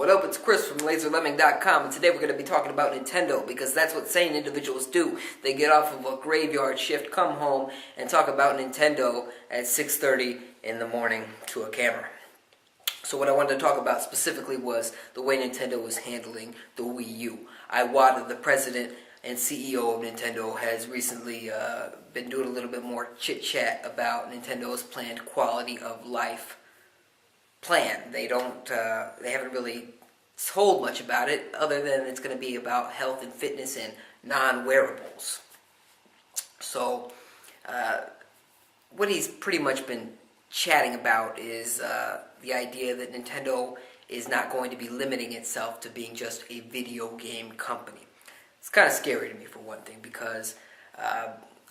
What up, it's Chris from LaserLemming.com, and today we're going to be talking about Nintendo, because that's what sane individuals do. They get off of a graveyard shift, come home, and talk about Nintendo at 6:30 in the morning to a camera. So what I wanted to talk about specifically was the way Nintendo was handling the Wii U. Iwata, the president and CEO of Nintendo, has recently been doing a little bit more chit-chat about Nintendo's planned quality of life plan. They haven't really told much about it, other than it's going to be about health and fitness and non-wearables. So, what he's pretty much been chatting about is the idea that Nintendo is not going to be limiting itself to being just a video game company. It's kind of scary to me, for one thing, because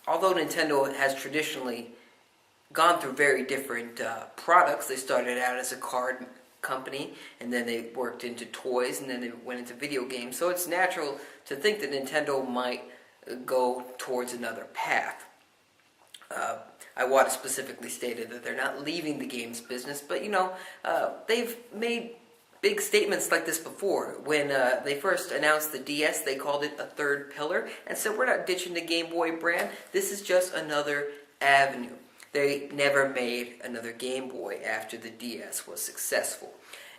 although Nintendo has traditionally gone through very different products. They started out as a card company, and then they worked into toys, and then they went into video games. So it's natural to think that Nintendo might go towards another path. Iwata specifically stated that they're not leaving the games business, but they've made big statements like this before. When they first announced the DS, they called it a third pillar, and said, we're not ditching the Game Boy brand, this is just another avenue. They never made another Game Boy after the DS was successful.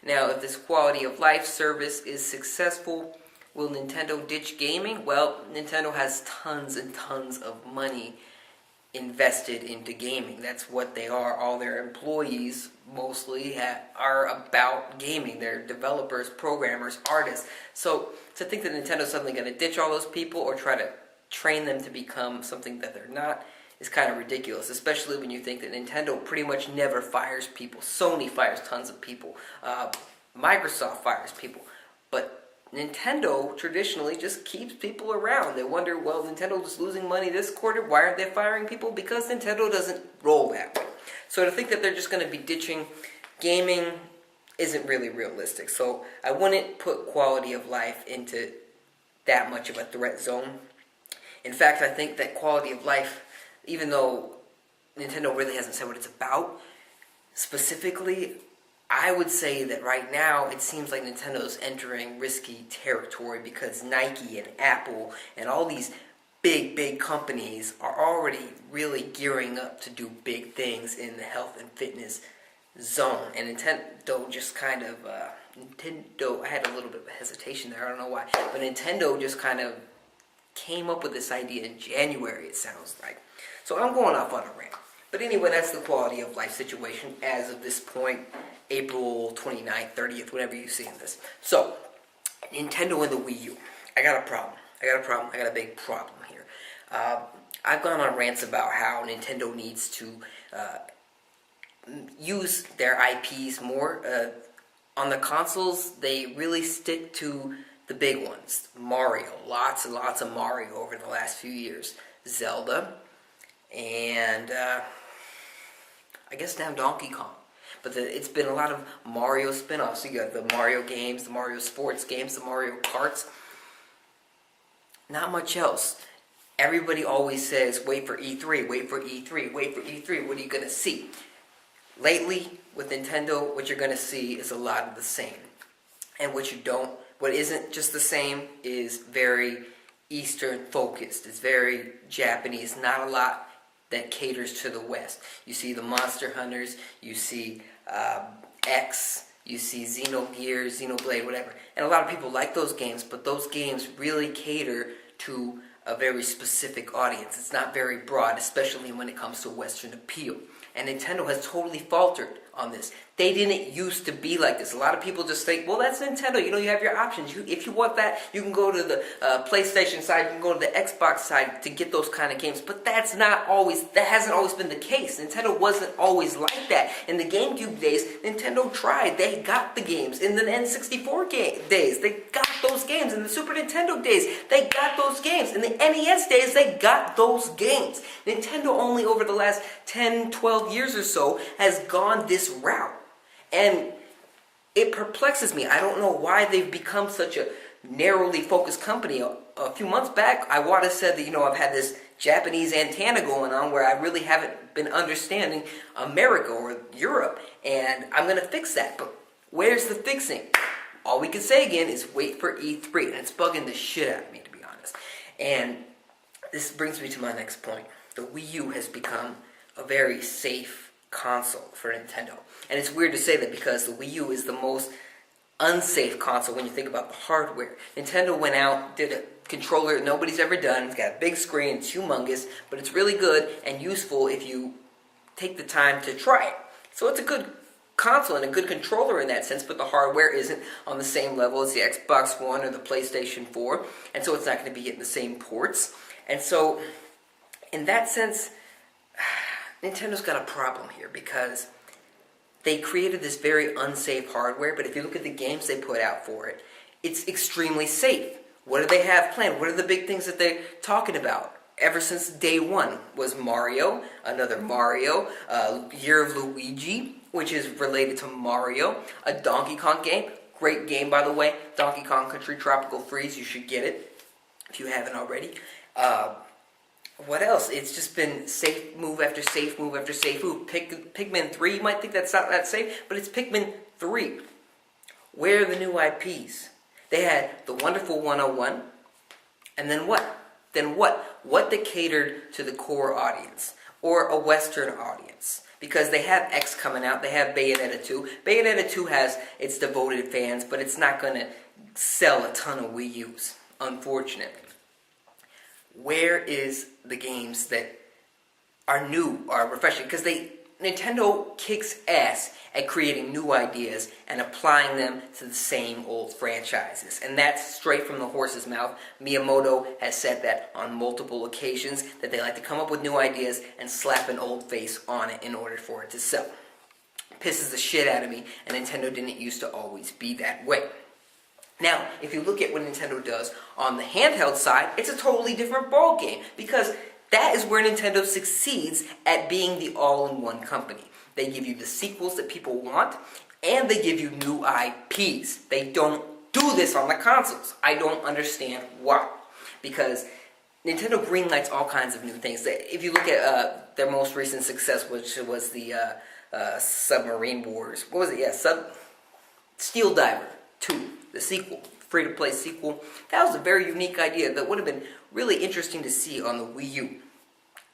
Now, if this quality of life service is successful, will Nintendo ditch gaming? Well, Nintendo has tons and tons of money invested into gaming. That's what they are. All their employees mostly are about gaming. They're developers, programmers, artists. So to think that Nintendo's suddenly going to ditch all those people or try to train them to become something that they're not is kind of ridiculous, especially when you think that Nintendo pretty much never fires people. Sony fires tons of people. Microsoft fires people. But Nintendo traditionally just keeps people around. They wonder, well, Nintendo's losing money this quarter. Why aren't they firing people? Because Nintendo doesn't roll that way. So to think that they're just going to be ditching gaming isn't really realistic. So I wouldn't put quality of life into that much of a threat zone. In fact, I think that quality of life, even though Nintendo really hasn't said what it's about specifically, I would say that right now it seems like Nintendo's entering risky territory, because Nike and Apple and all these big companies are already really gearing up to do big things in the health and fitness zone. And Nintendo just kind of, I had a little bit of hesitation there, I don't know why, but Nintendo just kind of came up with this idea in January, it sounds like. So I'm going off on a rant. But anyway, that's the quality of life situation as of this point, April 29th, 30th, whenever you see this. So, Nintendo and the Wii U. I got a big problem here. I've gone on rants about how Nintendo needs to use their IPs more. On the consoles, they really stick to the big ones. Mario. Lots and lots of Mario over the last few years. Zelda. And I guess now Donkey Kong. But it's been a lot of Mario spin-offs. So you got the Mario games, the Mario sports games, the Mario Karts. Not much else. Everybody always says, wait for E3, wait for E3, wait for E3. What are you going to see? Lately, with Nintendo, what you're going to see is a lot of the same. And what isn't just the same is very Eastern focused. It's very Japanese. Not a lot that caters to the West. You see the Monster Hunters, you see X, you see Xenogears, Xenoblade, whatever. And a lot of people like those games, but those games really cater to a very specific audience. It's not very broad, especially when it comes to Western appeal. And Nintendo has totally faltered on this. They didn't used to be like this. A lot of people just think, well, that's Nintendo. You have your options. If you want that, you can go to the PlayStation side, you can go to the Xbox side to get those kind of games. But that hasn't always been the case. Nintendo wasn't always like that. In the GameCube days, Nintendo tried. They got the games. In the N64 days, they got those games. In the Super Nintendo days, they got those games. In the NES days, they got those games. Nintendo only over the last 10, 12 years or so has gone this route. And it perplexes me. I don't know why they've become such a narrowly focused company. A few months back, Iwata said that, I've had this Japanese antenna going on where I really haven't been understanding America or Europe, and I'm going to fix that. But where's the fixing? All we can say again is wait for E3, and it's bugging the shit out of me, to be honest. And this brings me to my next point. The Wii U has become a very safe console for Nintendo. And it's weird to say that because the Wii U is the most unsafe console when you think about the hardware. Nintendo went out, did a controller that nobody's ever done. It's got a big screen, it's humongous, but it's really good and useful if you take the time to try it. So it's a good console and a good controller in that sense, but the hardware isn't on the same level as the Xbox One or the PlayStation 4, and so it's not going to be getting the same ports. And so, in that sense, Nintendo's got a problem here because they created this very unsafe hardware, but if you look at the games they put out for it, it's extremely safe. What do they have planned? What are the big things that they're talking about? Ever since day one was Mario, another Mario, Year of Luigi, which is related to Mario, a Donkey Kong game, great game by the way, Donkey Kong Country Tropical Freeze, you should get it if you haven't already. What else? It's just been safe move after safe move after safe move. Pikmin 3, you might think that's not that safe, but it's Pikmin 3. Where are the new IPs? They had the Wonderful 101, and then what? Then what? What that catered to the core audience, or a Western audience. Because they have X coming out, they have Bayonetta 2. Bayonetta 2 has its devoted fans, but it's not going to sell a ton of Wii U's, unfortunately. Where is the games that are new, are refreshing? Because Nintendo kicks ass at creating new ideas and applying them to the same old franchises. And that's straight from the horse's mouth. Miyamoto has said that on multiple occasions, that they like to come up with new ideas and slap an old face on it in order for it to sell. Pisses the shit out of me, and Nintendo didn't used to always be that way. Now, if you look at what Nintendo does on the handheld side, it's a totally different ballgame, because that is where Nintendo succeeds at being the all-in-one company. They give you the sequels that people want, and they give you new IPs. They don't do this on the consoles. I don't understand why. Because Nintendo greenlights all kinds of new things. If you look at their most recent success, which was the Submarine Wars, what was it? Yeah, Steel Diver 2, the sequel, free-to-play sequel. That was a very unique idea that would have been really interesting to see on the Wii U.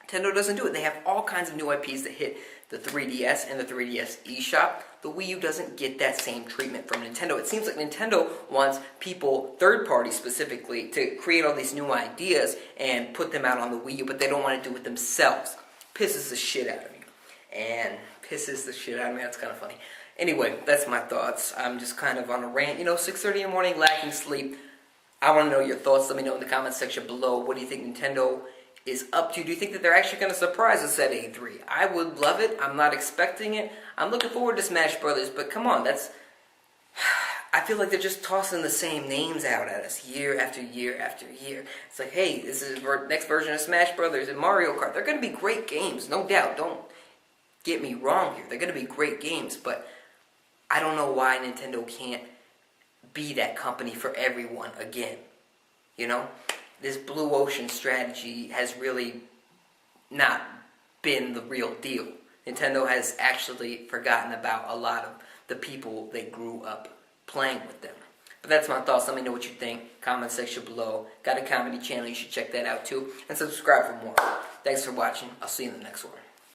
Nintendo doesn't do it. They have all kinds of new IPs that hit the 3DS and the 3DS eShop. The Wii U doesn't get that same treatment from Nintendo. It seems like Nintendo wants people, third parties specifically, to create all these new ideas and put them out on the Wii U, but they don't want to do it themselves. Pisses the shit out of me. And pisses the shit out of me. That's kind of funny. Anyway, that's my thoughts. I'm just kind of on a rant. 6:30 in the morning, lacking sleep. I want to know your thoughts. Let me know in the comments section below. What do you think Nintendo is up to? Do you think that they're actually going to surprise us at E3? I would love it. I'm not expecting it. I'm looking forward to Smash Brothers, but come on, I feel like they're just tossing the same names out at us year after year after year. It's like, hey, this is the next version of Smash Brothers and Mario Kart. They're going to be great games, no doubt. Don't get me wrong here. They're going to be great games, but I don't know why Nintendo can't be that company for everyone again. This blue ocean strategy has really not been the real deal. Nintendo has actually forgotten about a lot of the people that grew up playing with them. But that's my thoughts. Let me know what you think. Comment section below. Got a comedy channel. You should check that out too. And subscribe for more. Thanks for watching. I'll see you in the next one.